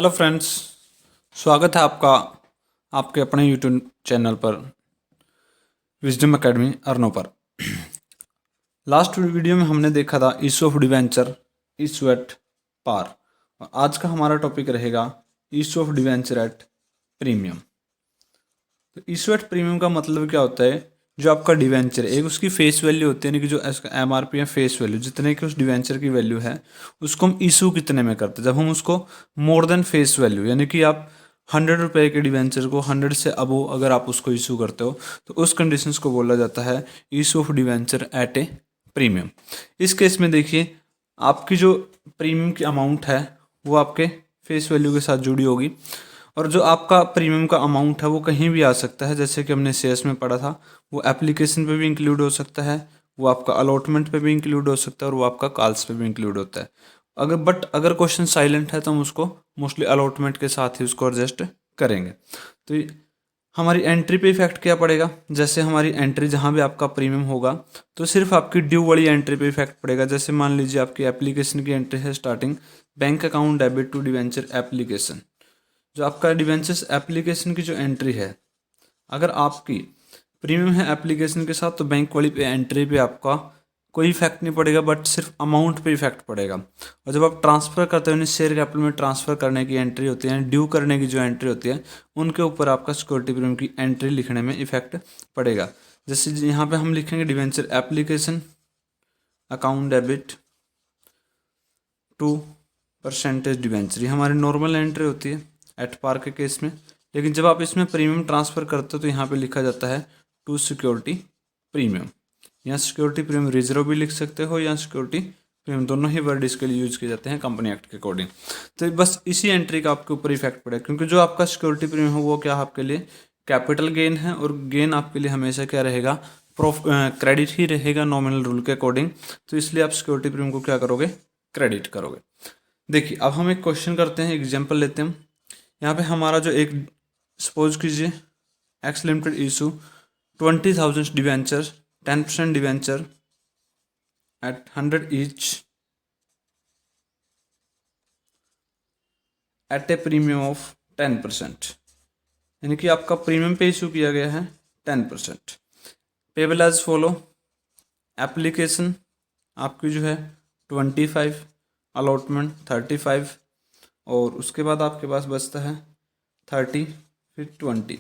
Hello friends, स्वागत है आपका आपके अपने यूट्यूब चैनल पर विजडम एकेडमी अर्नो पर। लास्ट वीडियो में हमने देखा था issue of debenture, issue at par, और आज का हमारा टॉपिक रहेगा issue of debenture at premium. तो इशू एट प्रीमियम का मतलब क्या होता है? जो आपका डिवेंचर है, एक उसकी फेस वैल्यू होती है, यानी कि जो MRP है फेस वैल्यू, जितने की उस डिवेंचर की वैल्यू है उसको हम इशू कितने में करते हैं। जब हम उसको मोर देन फेस वैल्यू, यानी कि आप 100 रुपये के डिवेंचर को 100 से अबो अगर आप उसको इशू करते हो तो उस कंडीशंस को बोला जाता है issue of debenture at a premium. इस केस में देखिए, आपकी जो प्रीमियम की अमाउंट है वो आपके फेस वैल्यू के साथ जुड़ी होगी, और जो आपका प्रीमियम का अमाउंट है वो कहीं भी आ सकता है। जैसे कि हमने शेयर्स में पढ़ा था, वो एप्लीकेशन पे भी इंक्लूड हो सकता है, वो आपका अलॉटमेंट पे भी इंक्लूड हो सकता है, और वो आपका कॉल्स पे भी इंक्लूड होता है। अगर क्वेश्चन साइलेंट है तो हम उसको मोस्टली अलॉटमेंट के साथ ही उसको एडजस्ट करेंगे। तो हमारी एंट्री पे इफेक्ट क्या पड़ेगा? जैसे हमारी एंट्री जहाँ भी आपका प्रीमियम होगा तो सिर्फ आपकी ड्यू वाली एंट्री पे इफेक्ट पड़ेगा। जैसे मान लीजिए आपकी एप्लीकेशन की एंट्री है starting, bank account debit to debenture application. जो आपका डिवेंचर्स एप्लीकेशन की जो एंट्री है, अगर आपकी प्रीमियम है एप्लीकेशन के साथ तो बैंक वाली पे एंट्री पे आपका कोई इफेक्ट नहीं पड़ेगा, बट सिर्फ अमाउंट पे इफेक्ट पड़ेगा। और जब आप ट्रांसफ़र करते हो, शेयर कैपिटल में ट्रांसफ़र करने की एंट्री होती है, ड्यू करने की जो एंट्री होती है, उनके ऊपर आपका सिक्योरिटी प्रीमियम की एंट्री लिखने में इफेक्ट पड़ेगा। जैसे यहाँ पे हम लिखेंगे debenture application account debit to percentage debenture, ये हमारी नॉर्मल एंट्री होती है एट पार के केस में। लेकिन जब आप इसमें प्रीमियम ट्रांसफ़र करते हो तो यहाँ पे लिखा जाता है टू सिक्योरिटी प्रीमियम। यहाँ सिक्योरिटी प्रीमियम रिजर्व भी लिख सकते हो, या सिक्योरिटी प्रीमियम, दोनों ही वर्ड इसके लिए यूज किए जाते हैं कंपनी एक्ट के अकॉर्डिंग। तो बस इसी एंट्री का आपके ऊपर इफेक्ट पड़ेगा, क्योंकि जो आपका सिक्योरिटी प्रीमियम है वो क्या आपके लिए कैपिटल गेन है, और गेन आपके लिए हमेशा क्या रहेगा? क्रेडिट ही रहेगा नॉमिनल रूल के अकॉर्डिंग। तो इसलिए आप सिक्योरिटी प्रीमियम को क्या करोगे? क्रेडिट करोगे। देखिए, अब हम एक क्वेश्चन करते हैं, एग्जांपल लेते हैं हम। यहाँ पे हमारा जो एक सपोज कीजिए X limited issue 20,000 debenture, 10% debenture at 100 each at a premium of 10%, यानी कि आपका प्रीमियम पे इशू किया गया है 10%। पेबल एज फॉलो, एप्लीकेशन आपकी जो है 25, अलॉटमेंट 35, और उसके बाद आपके पास बचता है 30, फिर 20।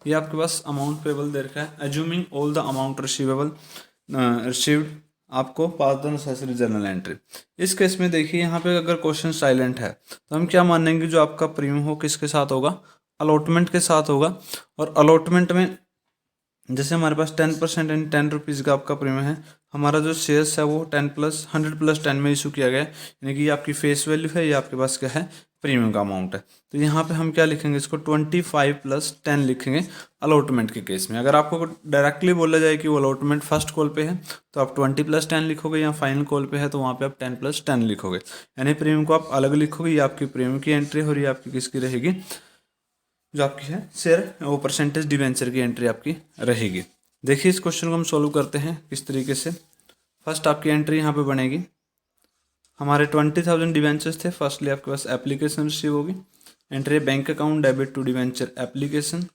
ये आपके पास अमाउंट पेबल दे रखा है। Assuming all the amount received आपको पास द नेसेसरी जर्नल एंट्री। इस केस में देखिए, यहाँ पे अगर क्वेश्चन साइलेंट है तो हम क्या मानेंगे? जो आपका प्रीमियम हो किसके साथ होगा? अलॉटमेंट के साथ होगा। और अलॉटमेंट में जैसे हमारे पास 10% एंड 10 रुपीज़ का आपका प्रीमियम है, हमारा जो शेयर्स है वो 100 + 10 में इशू किया गया है, यानी कि ये आपकी फेस वैल्यू है, ये आपके पास क्या है? प्रीमियम का अमाउंट है। तो यहाँ पे हम क्या लिखेंगे? इसको 25 + 10 लिखेंगे अलॉटमेंट के केस में। अगर आपको डायरेक्टली बोला जाए कि वो अलॉटमेंट फर्स्ट कॉल पे है तो आप 20 + 10 लिखोगे, या फाइनल कॉल पे है तो वहाँ पे आप 10 + 10 लिखोगे, यानी प्रीमियम को आप अलग लिखोगे। ये आपकी प्रीमियम की एंट्री हो रही है, आपकी किसकी रहेगी? जो आपकी है शेयर वो परसेंटेज डिवेंचर की एंट्री आपकी रहेगी। देखिए, इस क्वेश्चन को हम सॉल्व करते हैं किस तरीके से। फर्स्ट आपकी एंट्री यहाँ पे बनेगी, हमारे 20,000 डिवेंचर्स थे। फर्स्टली आपके पास एप्लीकेशन रिसीव होगी, entry bank account debit to debenture application.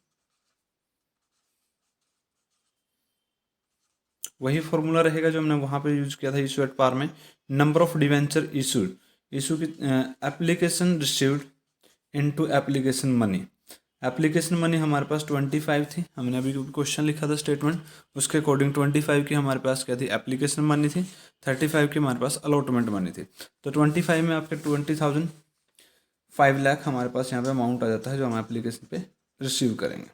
वही फॉर्मूला रहेगा जो हमने वहाँ पे यूज किया था इशू एट पार में। Number of debenture issued, issue की application received into application money. Application money हमारे पास 25 थी, हमने अभी क्वेश्चन लिखा था स्टेटमेंट, उसके अकॉर्डिंग 25 की हमारे पास क्या थी? एप्लीकेशन मनी थी। 35 की हमारे पास अलॉटमेंट मनी थी। तो 25 में आपके 20,000, 5 लाख हमारे पास यहाँ पे अमाउंट आ जाता है जो हम एप्लीकेशन पे रिसीव करेंगे।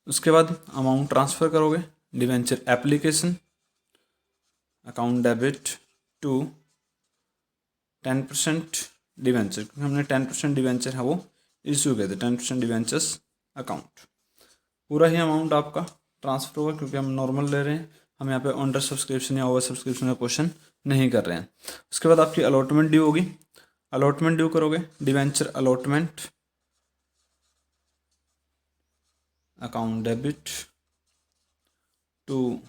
उसके बाद अमाउंट ट्रांसफ़र करोगे, debenture application account debit to 10% debenture, क्योंकि हमने 10% डिवेंचर है वो इशू किए थे, 10% डिवेंचर्स अकाउंट। पूरा ही अमाउंट आपका ट्रांसफर होगा, क्योंकि हम नॉर्मल ले रहे हैं, हम यहाँ पे अंडर सब्सक्रिप्शन या ओवर सब्सक्रिप्शन का क्वेश्चन नहीं कर रहे हैं। उसके बाद आपकी अलॉटमेंट ड्यू होगी, अलॉटमेंट ड्यू करोगे, debenture allotment account debit to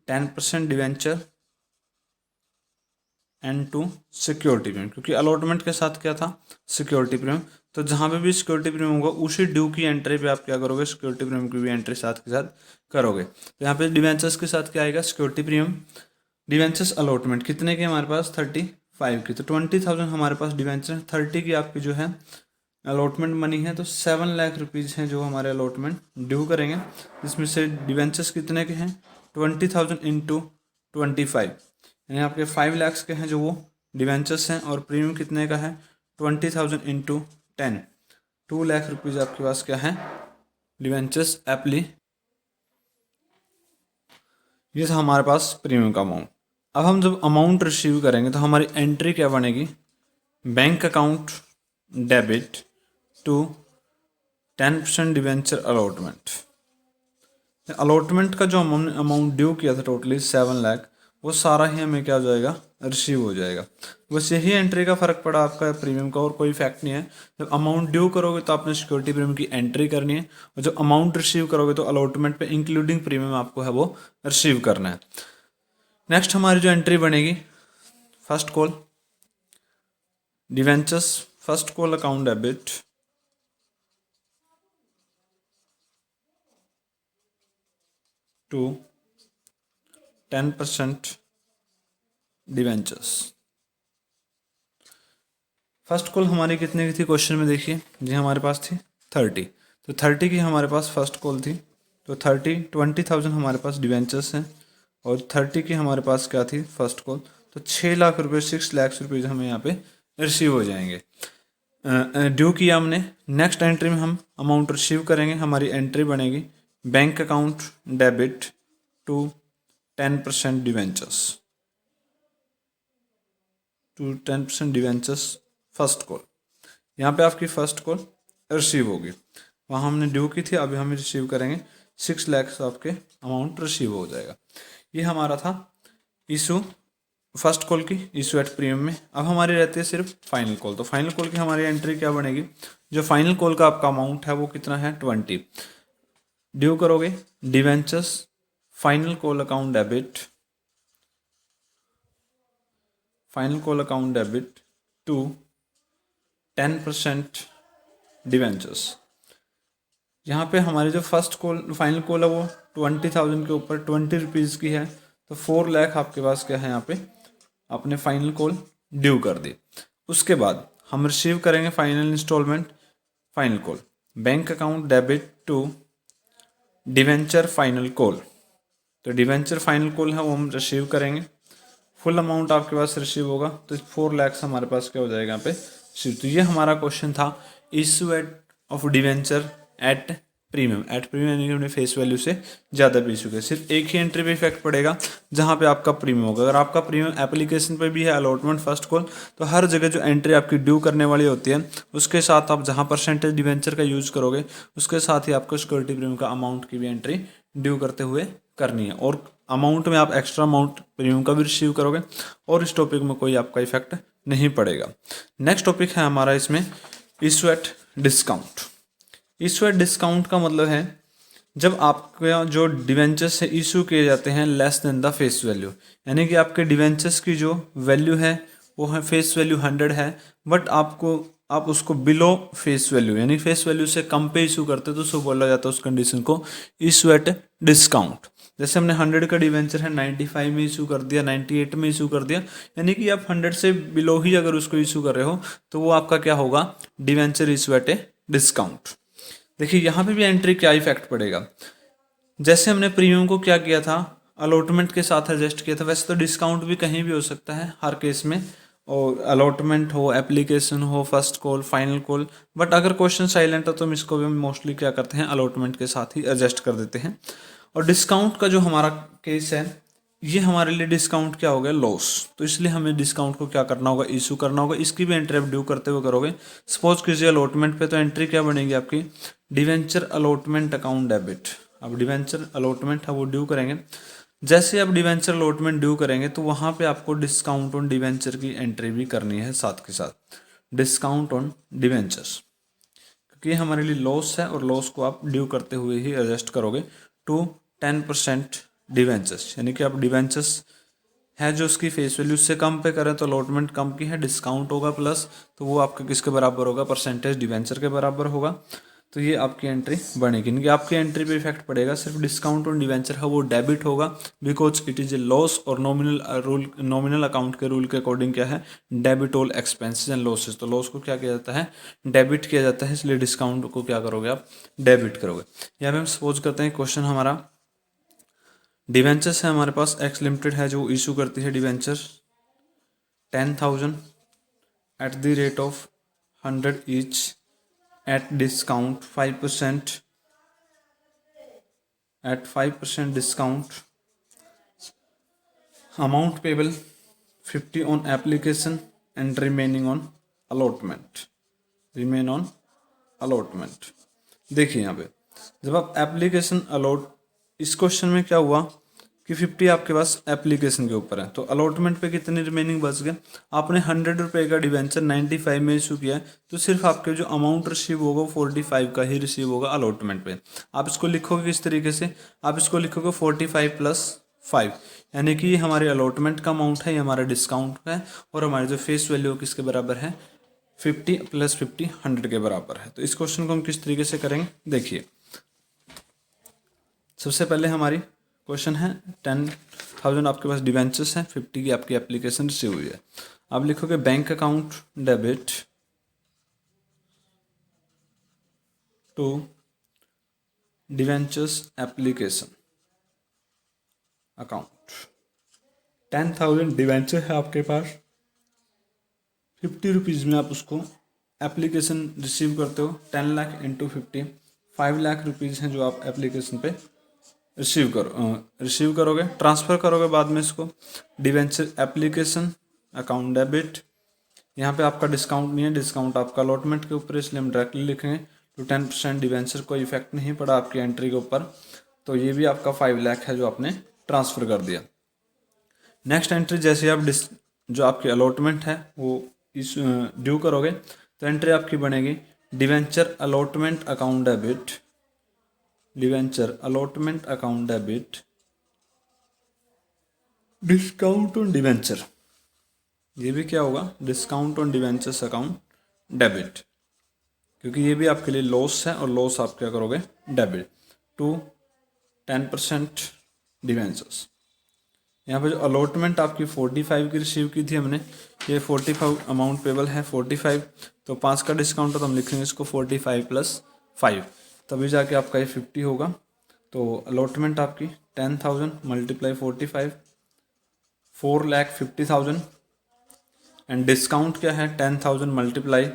10% debenture and to security premium, क्योंकि अलॉटमेंट के साथ क्या था, सिक्योरिटी प्रीमियम। तो जहाँ पे भी सिक्योरिटी प्रीमियम होगा उसी ड्यू की एंट्री पे आप क्या करोगे, सिक्योरिटी प्रीमियम की भी एंट्री साथ के साथ करोगे। तो यहाँ पे डिवेंचर्स के साथ क्या आएगा, सिक्योरिटी प्रीमियम। डिवेंचर्स अलॉटमेंट कितने की हमारे पास, 35 की, तो 20,000 हमारे पास डिवेंचर, 30 की आपकी जो है अलॉटमेंट मनी है, तो 7 लाख रुपीज़ हैं जो हमारे अलॉटमेंट ड्यू करेंगे। इसमें से डिवेंचर्स कितने के हैं, 20,000 इंटू 25, यानी आपके 5 लाख के हैं जो वो डिवेंचर्स हैं, और प्रीमियम कितने का है, 20,000 इंटू 10, 2 लाख रुपीज़ आपके पास क्या है, डिवेंचर्स एप्ली। ये था हमारे पास प्रीमियम का अमाउंट। अब हम जब अमाउंट रिसीव करेंगे तो हमारी एंट्री क्या बनेगी, bank account debit to 10% debenture allotment. Allotment का जो अमाउंट ड्यू किया था टोटली 7 लाख, वो सारा ही हमें क्या हो जाएगा, रिसीव हो जाएगा। बस यही एंट्री का फ़र्क पड़ा आपका प्रीमियम का, और कोई इफेक्ट नहीं है। जब अमाउंट ड्यू करोगे तो आपने सिक्योरिटी प्रीमियम की एंट्री करनी है, और जब अमाउंट रिसीव करोगे तो अलॉटमेंट पे इंक्लूडिंग प्रीमियम आपको है वो रिसीव करना है। नेक्स्ट हमारी जो एंट्री बनेगी, first call debentures, first call account debit to 10% debentures. First call हमारी कितने की थी क्वेश्चन में, देखिए जी हमारे पास थी 30, तो 30 की हमारे पास फर्स्ट कॉल थी, तो 20,000 हमारे पास डिवेंचर्स हैं, और 30 की हमारे पास क्या थी फर्स्ट कॉल, तो 6 लाख रुपये, 6 लाख रुपीज़ हमें यहाँ पे रिसीव हो जाएंगे, ड्यू किया हमने। नेक्स्ट एंट्री में हम अमाउंट रिसीव करेंगे, हमारी एंट्री बनेगी bank account debit to 10% debentures, to 10% debentures first call. यहाँ पे आपकी फर्स्ट कॉल रिसीव होगी, वहाँ हमने ड्यू की थी, अभी हम रिसीव करेंगे, 6 लाख आपके अमाउंट रिसीव हो जाएगा। ये हमारा था इशू फर्स्ट कॉल की, इशू एट प्रीमियम में। अब हमारी रहती है सिर्फ फाइनल कॉल, तो फाइनल कॉल की हमारी एंट्री क्या बनेगी, जो फाइनल कॉल का आपका अमाउंट है वो कितना है, 20 ड्यू करोगे debentures final call account debit, final call account debit to 10% debentures. यहाँ पे हमारी जो फर्स्ट कॉल फाइनल कॉल है वो 20,000 के ऊपर 20 रुपीज़ की है, तो 4 लाख आपके पास क्या है, यहाँ पे आपने फाइनल कॉल ड्यू कर दी। उसके बाद हम रिसीव करेंगे final instalment, final call bank account debit to debenture final call, तो डिवेंचर फाइनल कॉल है वो हम रिसीव करेंगे, फुल अमाउंट आपके पास रिसीव होगा, तो 4 लाख हमारे पास क्या हो जाएगा यहाँ पे रिसीव। तो ये हमारा क्वेश्चन था, issue at of debenture at premium, at premium यानी कि अपने फेस वैल्यू से ज़्यादा पे इशू किया। सिर्फ एक ही एंट्री पे इफेक्ट पड़ेगा जहाँ पे आपका प्रीमियम होगा। अगर आपका प्रीमियम एप्लीकेशन पे भी है अलॉटमेंट फर्स्ट कॉल, तो हर जगह जो एंट्री आपकी ड्यू करने वाली होती है उसके साथ आप जहाँ परसेंटेज डिवेंचर का यूज़ करोगे उसके साथ ही आपको सिक्योरिटी प्रीमियम का अमाउंट की भी एंट्री ड्यू करते हुए करनी है, और अमाउंट में आप एक्स्ट्रा अमाउंट प्रीमियम का भी रिसीव करोगे, और इस टॉपिक में कोई आपका इफेक्ट नहीं पड़ेगा। नेक्स्ट टॉपिक है हमारा इसमें issue at discount. Issue at discount का मतलब है जब आपके जो डिवेंचर्स है इशू किए जाते हैं less than the face value, यानी कि आपके डिवेंचर्स की जो वैल्यू है वो है फेस वैल्यू 100 है, बट आप उसको बिलो फेस वैल्यू यानी फेस वैल्यू से कम पे इशू करते हो तो उसको बोला जाता है उस कंडीशन को इशू एट डिस्काउंट। जैसे हमने 100 का डिवेंचर है 95 में इशू कर दिया, 98 में इशू कर दिया, यानी कि आप 100 से बिलो ही अगर उसको इशू कर रहे हो तो वो आपका क्या होगा, debenture issue eight a discount. देखिए यहाँ पे भी एंट्री क्या इफेक्ट पड़ेगा, जैसे हमने प्रीमियम को क्या किया था, अलॉटमेंट के साथ एडजस्ट किया था, वैसे तो डिस्काउंट भी कहीं भी हो सकता है हर केस में, और अलॉटमेंट हो, एप्लीकेशन हो, first call, final call, but अगर क्वेश्चन साइलेंट है तो हम इसको भी मोस्टली क्या करते हैं, अलॉटमेंट के साथ ही एडजस्ट कर देते हैं। और डिस्काउंट का जो हमारा केस है ये हमारे लिए डिस्काउंट क्या हो गया, लॉस, तो इसलिए हमें डिस्काउंट को क्या करना होगा, इशू करना होगा। इसकी भी एंट्री आप ड्यू करते हुए करोगे। सपोज कीजिए अलॉटमेंट पे, तो एंट्री क्या बनेगी आपकी, डिवेंचर अलॉटमेंट अकाउंट डेबिट। अब डिवेंचर अलॉटमेंट है वो ड्यू करेंगे, जैसे आप डिवेंचर अलॉटमेंट ड्यू करेंगे तो वहाँ पे आपको डिस्काउंट ऑन डिवेंचर की एंट्री भी करनी है साथ के साथ, डिस्काउंट ऑन डिवेंचर्स, क्योंकि ये हमारे लिए लॉस है और लॉस को आप ड्यू करते हुए ही एडजस्ट करोगे टू 10% डिवेंचर्स, यानी कि आप डिवेंचर्स है जो उसकी फेस वैल्यू उससे कम पे करें तो अलॉटमेंट कम की है, डिस्काउंट होगा प्लस, तो वो आपका किसके बराबर होगा, परसेंटेज डिवेंचर के बराबर होगा। तो ये आपकी एंट्री बनेगी, इनकी आपकी एंट्री पे इफेक्ट पड़ेगा, सिर्फ डिस्काउंट और डिवेंचर है वो डेबिट होगा, because it is a loss और नॉमिनल रूल, नॉमिनल अकाउंट के रूल के अकॉर्डिंग क्या है, debit all expenses and losses, तो लॉस को क्या किया जाता है, डेबिट किया जाता है, इसलिए डिस्काउंट को क्या करोगे आप, डेबिट करोगे। यहाँ पे हम सपोज करते हैं क्वेश्चन हमारा डिवेंचर्स है, हमारे पास एक्स लिमिटेड है जो इशू करती है debenture 10,000 at the rate of 100 each at discount 5%, at 5% discount, amount payable 50 on application and remaining on allotment, remain on allotment। देखिए यहाँ पे जब आप एप्लीकेशन अलॉट, इस क्वेश्चन में क्या हुआ कि 50 आपके पास एप्लीकेशन के ऊपर है, तो अलॉटमेंट पे कितने रिमेनिंग बच गए, आपने 100 रुपये का डिवेंचर 95 में इशू किया है, तो सिर्फ आपके जो अमाउंट रिसीव होगा 45 का ही रिसीव होगा अलॉटमेंट पे। आप इसको लिखोगे किस तरीके से, आप इसको लिखोगे 45 + 5, यानी कि हमारे अलॉटमेंट का अमाउंट है, ये हमारा डिस्काउंट है, और हमारी जो फेस वैल्यू किसके बराबर है, 50 + 50 100 के बराबर है। तो इस क्वेश्चन को हम किस तरीके से करेंगे, देखिए सबसे पहले हमारी क्वेश्चन है 10,000 आपके पास डिवेंचर्स हैं, 50 की आपकी एप्लीकेशन रिसीव हुई है। आप लिखोगे bank account debit to debentures application account. 10,000 debenture है आपके पास, 50 रुपीज़ में आप उसको एप्लीकेशन रिसीव करते हो, 10 लाख इंटू 50, 5 लाख रुपीज़ हैं जो आप एप्लीकेशन पे रिसीव करोगे, ट्रांसफ़र करोगे बाद में इसको डिवेंचर एप्लीकेशन अकाउंट डेबिट। यहाँ पे आपका डिस्काउंट नहीं है, डिस्काउंट आपका अलॉटमेंट के ऊपर, इसलिए हम डायरेक्टली लिखेंगे तो 10% डिवेंचर कोई इफेक्ट नहीं पड़ा आपकी एंट्री के ऊपर, तो ये भी आपका 5 लाख है जो आपने ट्रांसफ़र कर दिया। नेक्स्ट एंट्री जैसे आप जो आपकी अलॉटमेंट है वो इस ड्यू करोगे, तो एंट्री आपकी बनेगी debenture allotment account debit, debenture allotment account debit discount on debenture, ये भी क्या होगा, discount on debentures account debit, क्योंकि ये भी आपके लिए लॉस है और लॉस आप क्या करोगे, डेबिट टू 10% डिवेंचर्स। यहाँ पे जो अलॉटमेंट आपकी 45 की रिसीव की थी हमने, ये 45 अमाउंट पेबल है 45, तो 5 का डिस्काउंट है तो हम लिखेंगे इसको 45 + 5, तभी जाके आपका ये 50 होगा। तो अलॉटमेंट आपकी 10,000 × 45 4,50,000 एंड डिस्काउंट क्या है 10,000 ×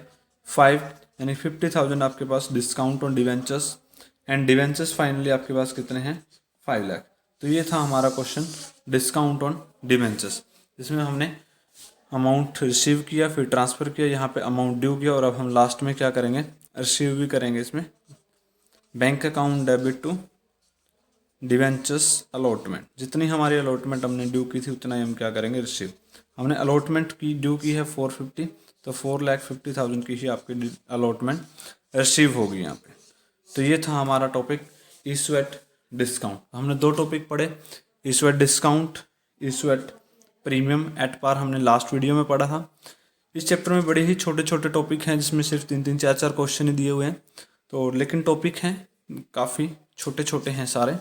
5 यानी 50,000 आपके पास discount on debentures, and debentures finally आपके पास कितने हैं, 5 लाख। तो ये था हमारा क्वेश्चन डिस्काउंट ऑन डिवेंचर्स, जिसमें हमने अमाउंट रिसीव किया, फिर ट्रांसफ़र किया, यहाँ पे अमाउंट ड्यू किया, और अब हम लास्ट में क्या करेंगे, रिसीव भी करेंगे इसमें bank account debit to debentures allotment. जितनी हमारी अलॉटमेंट हमने ड्यू की थी उतना ही हम क्या करेंगे, रिसीव। हमने अलॉटमेंट की ड्यू की है 450, तो 4,50,000 की ही आपकी अलॉटमेंट रिसीव होगी यहाँ पे। तो ये था हमारा टॉपिक इशू एट डिस्काउंट। हमने 2 टॉपिक पढ़े, issue at discount, issue at premium at par हमने लास्ट वीडियो में पढ़ा था। इस चैप्टर में बड़े ही छोटे छोटे टॉपिक हैं, जिसमें सिर्फ 3-3, 4-4 क्वेश्चन ही दिए हुए हैं, तो लेकिन टॉपिक हैं काफ़ी छोटे छोटे हैं सारे।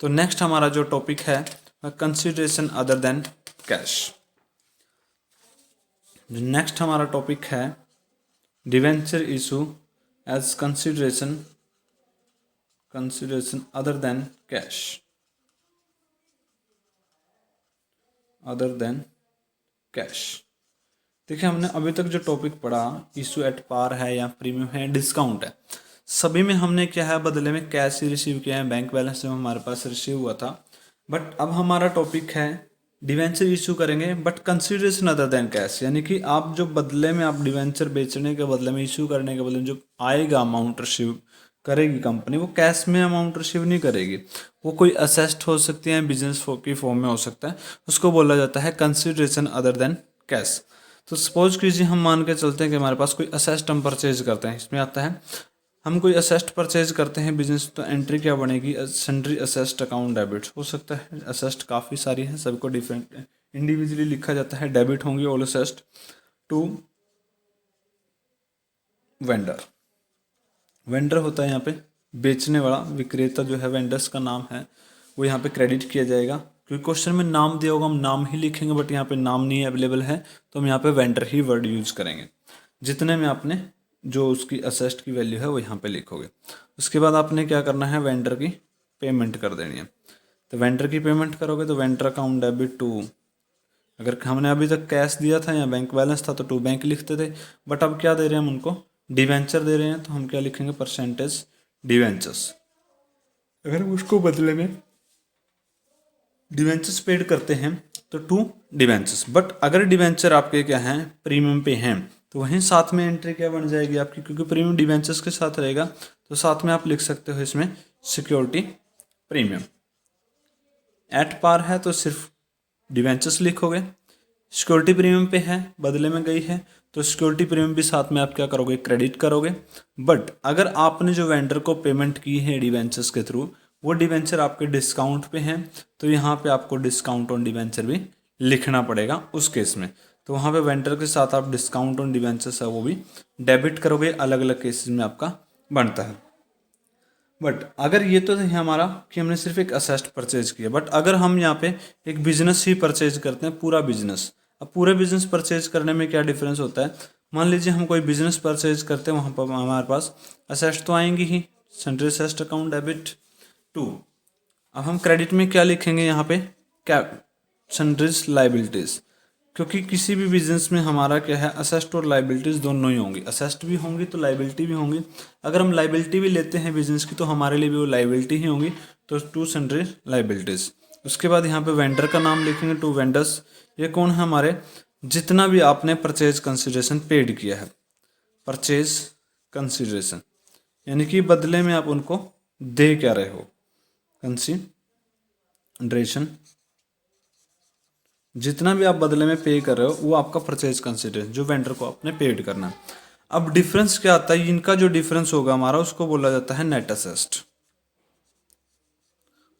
तो नेक्स्ट हमारा जो टॉपिक है कंसिडरेशन अदर देन कैश। जो नेक्स्ट हमारा टॉपिक है debenture issue as consideration other than cash, other than cash. देखिए हमने अभी तक जो टॉपिक पढ़ा, इशू एट पार है या प्रीमियम है, डिस्काउंट है, सभी में हमने क्या है, बदले में कैश ही रिसीव किया है, बैंक बैलेंस में हमारे पास रिसीव हुआ था। बट अब हमारा टॉपिक है डिवेंचर इशू करेंगे but consideration other than cash, यानी कि आप जो बदले में आप डिवेंचर बेचने के बदले में, इशू करने के बदले में जो आएगा अमाउंट रिसीव करेगी कंपनी, वो कैश में अमाउंट रिसीव नहीं करेगी, वो कोई असेस्ट हो सकती है, बिजनेस की फॉर्म में हो सकता है, उसको बोला जाता है कंसिडरेशन अदर देन कैश। तो सपोज कीजिए हम मान के चलते हैं कि हमारे पास कोई असेस्ट हम परचेज करते हैं, इसमें आता है हम कोई असेस्ट परचेज करते हैं बिजनेस, तो एंट्री क्या बनेगी, सन्ड्री असेस्ट अकाउंट डेबिट। हो सकता है असेस्ट काफ़ी सारी हैं, सबको डिफरेंट इंडिविजुअली लिखा जाता है, डेबिट होंगी all assets to vendor. Vendor होता है यहाँ पे बेचने वाला, विक्रेता जो है वेंडर्स का नाम है वो यहाँ पे क्रेडिट किया जाएगा। क्योंकि क्वेश्चन में नाम दिया होगा, हम नाम ही लिखेंगे, बट यहाँ पे नाम नहीं अवेलेबल है तो हम यहाँ पे वेंडर ही वर्ड यूज करेंगे। जितने में आपने जो उसकी असेस्ट की वैल्यू है वो यहाँ पे लिखोगे। उसके बाद आपने क्या करना है, वेंडर की पेमेंट कर देनी है। तो वेंडर की पेमेंट करोगे तो वेंडर अकाउंट डेबिट टू, अगर हमने अभी तक कैश दिया था या बैंक बैलेंस था तो टू बैंक लिखते थे, बट अब क्या दे रहे हैं हम उनको, डिवेंचर दे रहे हैं, तो हम क्या लिखेंगे, परसेंटेज डिवेंचर्स। अगर उसको बदले में डिवेंचर्स पेड करते हैं तो टू डिवेंचर्स, बट अगर डिवेंचर आपके क्या हैं, प्रीमियम पे हैं, तो वहीं साथ में एंट्री क्या बन जाएगी आपकी, क्योंकि प्रीमियम डिवेंचर्स के साथ रहेगा तो साथ में आप लिख सकते हो इसमें सिक्योरिटी प्रीमियम। एट पार है तो सिर्फ डिवेंचर्स लिखोगे, सिक्योरिटी प्रीमियम पे है, बदले में गई है, तो सिक्योरिटी प्रीमियम भी साथ में आप क्या करोगे, क्रेडिट करोगे। बट अगर आपने जो वेंडर को पेमेंट की है डिवेंचर्स के थ्रू, वो डिवेंचर आपके डिस्काउंट पे हैं, तो यहाँ पे आपको डिस्काउंट ऑन डिवेंचर भी लिखना पड़ेगा उस केस में। तो वहाँ पे वेंडर के साथ आप डिस्काउंट ऑन डिवेंचर्स है वो भी डेबिट करोगे, अलग अलग केसेस में आपका बनता है। बट अगर ये तो है हमारा कि हमने सिर्फ एक असेस्ट परचेज किया, बट अगर हम यहाँ पे एक बिजनेस ही परचेज करते हैं, पूरा बिजनेस, अब पूरे बिजनेस परचेज करने में क्या डिफरेंस होता है, मान लीजिए हम कोई बिजनेस परचेज करते हैं, वहाँ पर हमारे पास असेस्ट तो आएंगी ही, sundry assets account debit to, अब हम क्रेडिट में क्या लिखेंगे यहाँ पे, क्या, सन्ड्रीज लाइबिलिटीज, क्योंकि किसी भी बिजनेस में हमारा क्या है, असेस्ट और लाइबिलिटीज दोनों ही होंगी, असेस्ट भी होंगी तो लाइबिलिटी भी होंगी। अगर हम लाइबिलिटी भी लेते हैं बिजनेस की तो हमारे लिए भी वो लाइबिलिटी ही होंगी, तो टू सन्ड्री लाइबिलिटीज। उसके बाद यहाँ पे वेंडर का नाम लिखेंगे, टू वेंडर्स, ये कौन है हमारे, जितना भी आपने परचेज कंसिडरेशन पेड किया है, परचेज कंसिडरेशन यानी कि बदले में आप उनको दे क्या रहे हो, कंसिडरेशन, जितना भी आप बदले में पे कर रहे हो वो आपका परचेज कंसिडरेशन जो वेंडर को आपने पेड करना है। अब डिफरेंस क्या आता है, इनका जो डिफरेंस होगा हमारा उसको बोला जाता है नेट असेस्ट।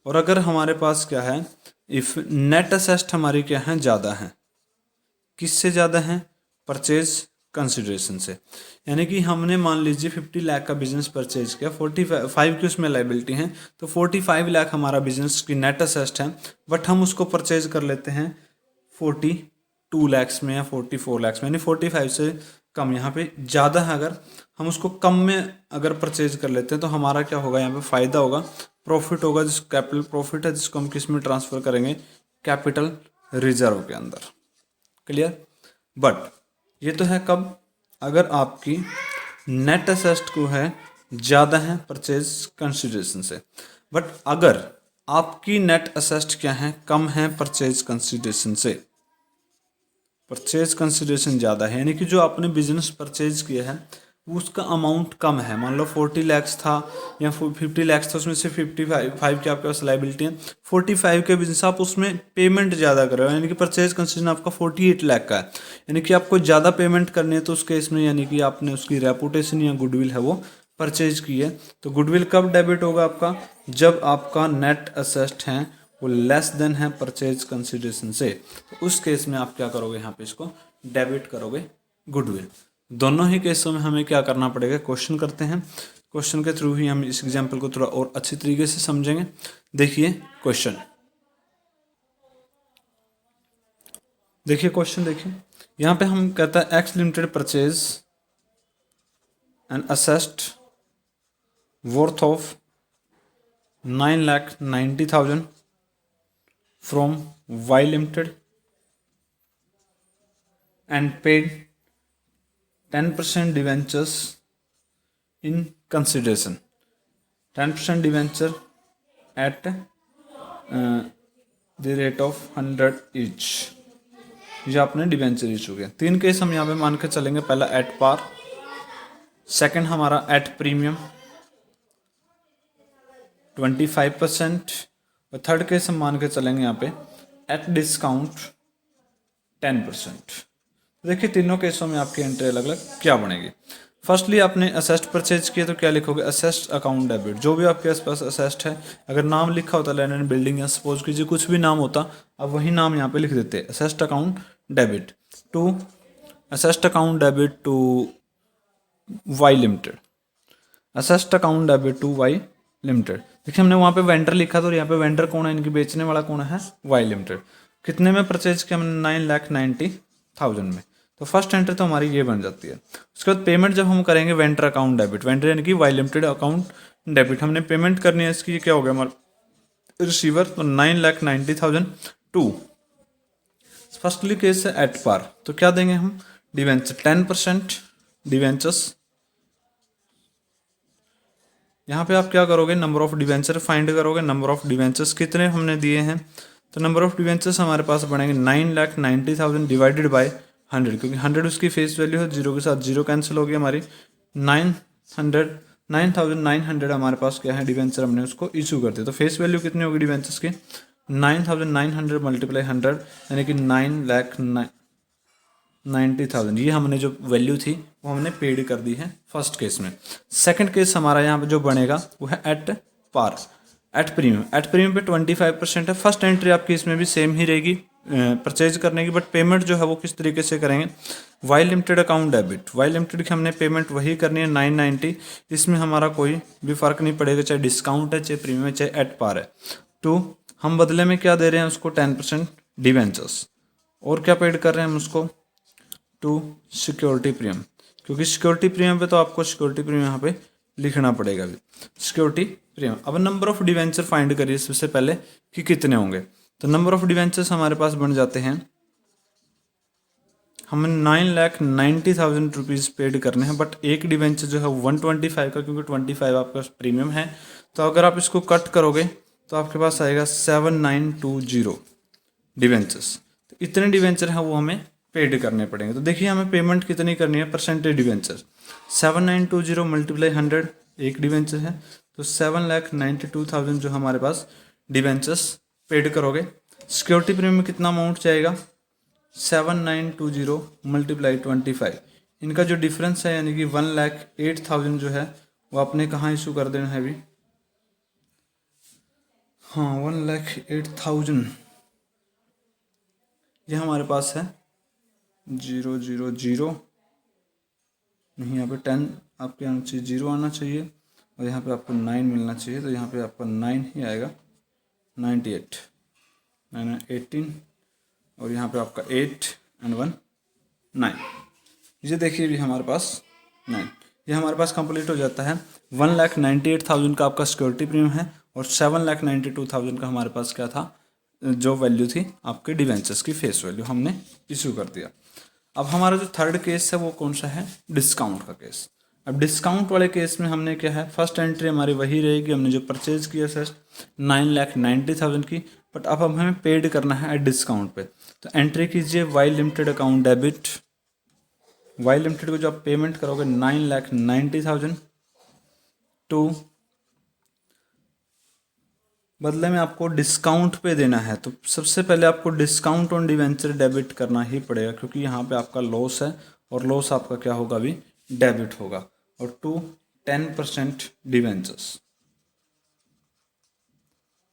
और अगर हमारे पास क्या है, इफ नेट असेस्ट हमारी क्या है, ज़्यादा है, किससे ज़्यादा है, परचेज कंसिडरेशन से। यानी कि हमने मान लीजिए 50 लाख का बिजनेस परचेज किया, 45 की उसमें लाइबिलिटी है, तो 45 लाख हमारा बिजनेस की नेट असेस्ट है, बट हम उसको परचेज कर लेते हैं 42 लैक्स में या 44 लैक्स में, यानी 45 से कम, यहाँ पे ज़्यादा है। अगर हम उसको कम में अगर परचेज कर लेते हैं तो हमारा क्या होगा, यहाँ पे फ़ायदा होगा, प्रॉफिट होगा, जिस कैपिटल प्रॉफिट है जिसको हम किस में ट्रांसफ़र करेंगे, कैपिटल रिजर्व के अंदर। क्लियर। बट ये तो है कब, अगर आपकी नेट असेस्ट को है ज़्यादा है परचेज कंसिडरेशन से। बट अगर आपकी नेट असेस्ट क्या है, कम है परचेज कंसिडरेशन से, परचेज कंसिडरेशन ज़्यादा है, यानी कि जो आपने बिजनेस परचेज किया है उसका अमाउंट कम है, मान लो 40 लैक्स था या 50 लैक्स था, उसमें से 55 के आपके पास लाइबिलिटी है, 45 के बिजनेस आप उसमें पेमेंट ज़्यादा कर रहे हो, यानी कि परचेज कंसिडरेशन आपका 48 लाख का है, यानी कि आपको ज़्यादा पेमेंट करनी है, तो उस केस में यानी कि आपने उसकी रेपुटेशन या गुडविल है वो परचेज की है। तो गुडविल कब डेबिट होगा आपका, जब आपका नेट असेस्ट है वो लेस देन है परचेज कंसिडरेशन से, तो उस केस में आप क्या करोगे, यहाँ पे इसको डेबिट करोगे गुडविल। दोनों ही केसों में हमें क्या करना पड़ेगा, क्वेश्चन करते हैं, क्वेश्चन के थ्रू ही हम इस एग्जाम्पल को थोड़ा और अच्छी तरीके से समझेंगे। देखिए क्वेश्चन, देखिए क्वेश्चन देखिए, यहाँ पे हम कहता है x limited purchase an asset worth of 9,90,000 from Y Limited and paid 10% debentures in consideration, 10% debenture at the rate of 100 each। ये आपने डिवेंचर इशू किया। तीन केस हम यहाँ पे मान के चलेंगे, पहला एट पार, सेकंड हमारा एट प्रीमियम 25%, और थर्ड केस हम मान के चलेंगे यहाँ पे एट डिस्काउंट 10%। देखिए तीनों केसों में आपकी एंट्री अलग अलग क्या बनेगी। फर्स्टली आपने असेस्ट परचेज किया तो क्या लिखोगे, असेस्ट अकाउंट डेबिट। जो भी आपके पास असेस्ट है, अगर नाम लिखा होता लैंड एंड बिल्डिंग या सपोज कीजिए कुछ भी नाम होता, अब वही नाम यहाँ पे लिख देते, assets account debit to, assets account debit to Y limited, assets account debit to Y limited. देखिए हमने वहाँ पे वेंडर लिखा था और यहाँ पे वेंडर कौन है, इनकी बेचने वाला कौन है, वाई लिमिटेड। कितने में परचेज किया हमने, 9,90,000 में। तो फर्स्ट एंट्री तो हमारी ये बन जाती है। उसके बाद पेमेंट जब हम करेंगे वेंडर अकाउंट डेबिट, वेंडर यानी कि वाई लिमिटेड अकाउंट डेबिट, हमने पेमेंट करनी है इसकी, क्या हो गया हमारा रिसीवर, तो 9,90,000 टू, फर्स्टली केस है एट पार, तो क्या देंगे हम, डिवेंचर 10% डिवेंचर्स। यहाँ पे आप क्या करोगे, नंबर ऑफ डिवेंचर फाइंड करोगे, नंबर ऑफ डिवेंचर्स कितने हमने दिए हैं, तो नंबर ऑफ डिवेंचर्स हमारे पास बनेंगे 9,90,000 डिवाइडेड बाय 100, क्योंकि 100 उसकी फेस वैल्यू है, जीरो के साथ जीरो कैंसिल हो गई हमारी, 9,900 हमारे पास क्या है डिवेंचर, हमने उसको इशू कर दिया। तो फेस वैल्यू कितनी होगी डिवेंचर्स की, 9,900 मल्टीप्लाई 100 यानी कि 9,90,000, ये हमने जो वैल्यू थी वो हमने पेड कर दी है फर्स्ट केस में। सेकंड केस हमारा यहाँ पे जो बनेगा वो है at par, at premium. At premium पे 25% है। फर्स्ट एंट्री आपकी इसमें भी सेम ही रहेगी परचेज करने की, बट पेमेंट जो है वो किस तरीके से करेंगे, Y limited account debit, Y limited की हमने पेमेंट वही करनी है 990, इसमें हमारा कोई भी फर्क नहीं पड़ेगा, चाहे डिस्काउंट है, चाहे प्रीमियम है, चाहे एट पार है। टू, हम बदले में क्या दे रहे हैं उसको, 10% डिवेंचर्स, और क्या पेड कर रहे हैं हम उसको, टू सिक्योरिटी प्रीमियम, क्योंकि सिक्योरिटी प्रीमियम पे तो आपको सिक्योरिटी प्रीमियम यहाँ पे लिखना पड़ेगा अभी, सिक्योरिटी प्रीमियम। अब नंबर ऑफ डिवेंचर फाइंड करिए सबसे पहले कि कितने होंगे, तो नंबर ऑफ डिवेंचर्स हमारे पास बन जाते हैं, हमें 9,90,000 रुपीज़ पेड करने हैं, बट एक डिवेंचर जो है 125 का, क्योंकि 25 आपका प्रीमियम है, तो अगर आप इसको कट करोगे तो आपके पास आएगा 7,920 डिवेंचर्स। तो इतने डिवेंचर हैं वो हमें पेड करने पड़ेंगे। तो देखिए हमें पेमेंट कितनी करनी है, परसेंटेज डिवेंचर 7,920 मल्टीप्लाई 100 एक डिवेंचर है, तो 7,92,000 जो हमारे पास डिवेंचर्स पेड करोगे। सिक्योरिटी प्रीमियम कितना अमाउंट जाएगा, 7,920 मल्टीप्लाई 25, इनका जो डिफरेंस है यानी कि 1,08,000 जो है वो आपने कहाँ इशू कर देना है अभी, हाँ 1,08,000 ये हमारे पास है 000 नहीं, यहाँ पे 10 आपके आना चाहिए, 0 आना चाहिए, और यहाँ पे आपको 9 मिलना चाहिए, तो यहाँ पे आपका 9 ही आएगा, 98 9 18, और यहाँ पे आपका 8 एंड 1 9, ये देखिए भी हमारे पास 9, ये हमारे पास कंप्लीट हो जाता है। 1,98,000 का आपका सिक्योरिटी प्रीमियम है, और 7,92,000 का हमारे पास क्या था, जो वैल्यू थी आपके डिवेंचर्स की फेस वैल्यू हमने इशू कर दिया। अब हमारा जो थर्ड केस है वो कौन सा है, डिस्काउंट का केस। अब डिस्काउंट वाले केस में हमने क्या है, फर्स्ट एंट्री हमारी वही रहेगी, हमने जो परचेज किया सर 9,90,000 की, बट अब हमें पेड करना है एट डिस्काउंट पे। तो एंट्री कीजिए Y limited account debit, Y limited को जो आप पेमेंट करोगे 9,90,000 टू, बदले में आपको डिस्काउंट पे देना है, तो सबसे पहले आपको डिस्काउंट ऑन डिवेंचर डेबिट करना ही पड़ेगा, क्योंकि यहाँ पे आपका लॉस है, और लॉस आपका क्या होगा अभी, डेबिट होगा, और टू 10% डिवेंचर्स,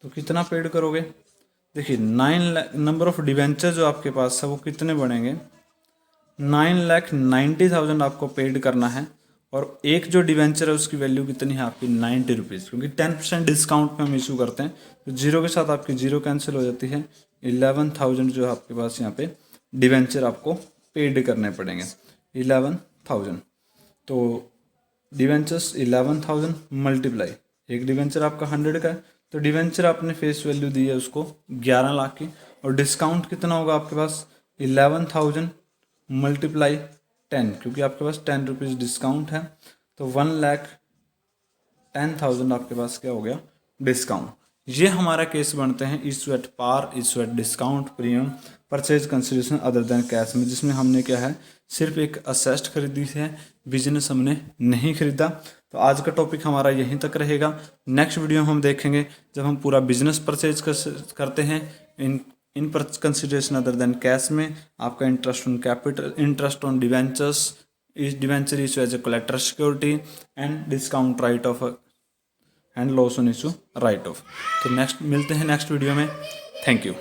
तो कितना पेड करोगे, देखिए 9 नंबर ऑफ डिवेंचर जो आपके पास है वो कितने बनेंगे, 9,90,000 आपको पेड करना है, और एक जो डिवेंचर है उसकी वैल्यू कितनी है आपकी 90 रुपीज़, क्योंकि 10% डिस्काउंट पे हम इशू करते हैं, तो जीरो के साथ आपकी जीरो कैंसिल हो जाती है, 11,000 जो आपके पास यहाँ पे डिवेंचर आपको पेड करने पड़ेंगे, 11,000, तो डिवेंचर्स 11,000 मल्टीप्लाई, एक डिवेंचर आपका 100 का है, तो डिवेंचर आपने फेस वैल्यू दी है उसको 11 लाख की, और डिस्काउंट कितना होगा आपके पास 11,000 मल्टीप्लाई 10, क्योंकि आपके पास 10 रुपीज़ डिस्काउंट है, तो 1,10,000 आपके पास क्या हो गया डिस्काउंट। ये हमारा केस बनते हैं issue at par, issue at discount, premium, purchase consideration other than cash में, जिसमें हमने क्या है सिर्फ एक असेस्ट खरीदी है, बिजनेस हमने नहीं खरीदा। तो आज का टॉपिक हमारा यहीं तक रहेगा। नेक्स्ट वीडियो में हम देखेंगे जब हम पूरा बिजनेस परचेज करते हैं in consideration other than cash में, आपका interest on capital, interest on debentures, इस debenture issue as a collateral security and discount write off and loss on issue write off. तो नेक्स्ट मिलते हैं नेक्स्ट वीडियो में। Thank you.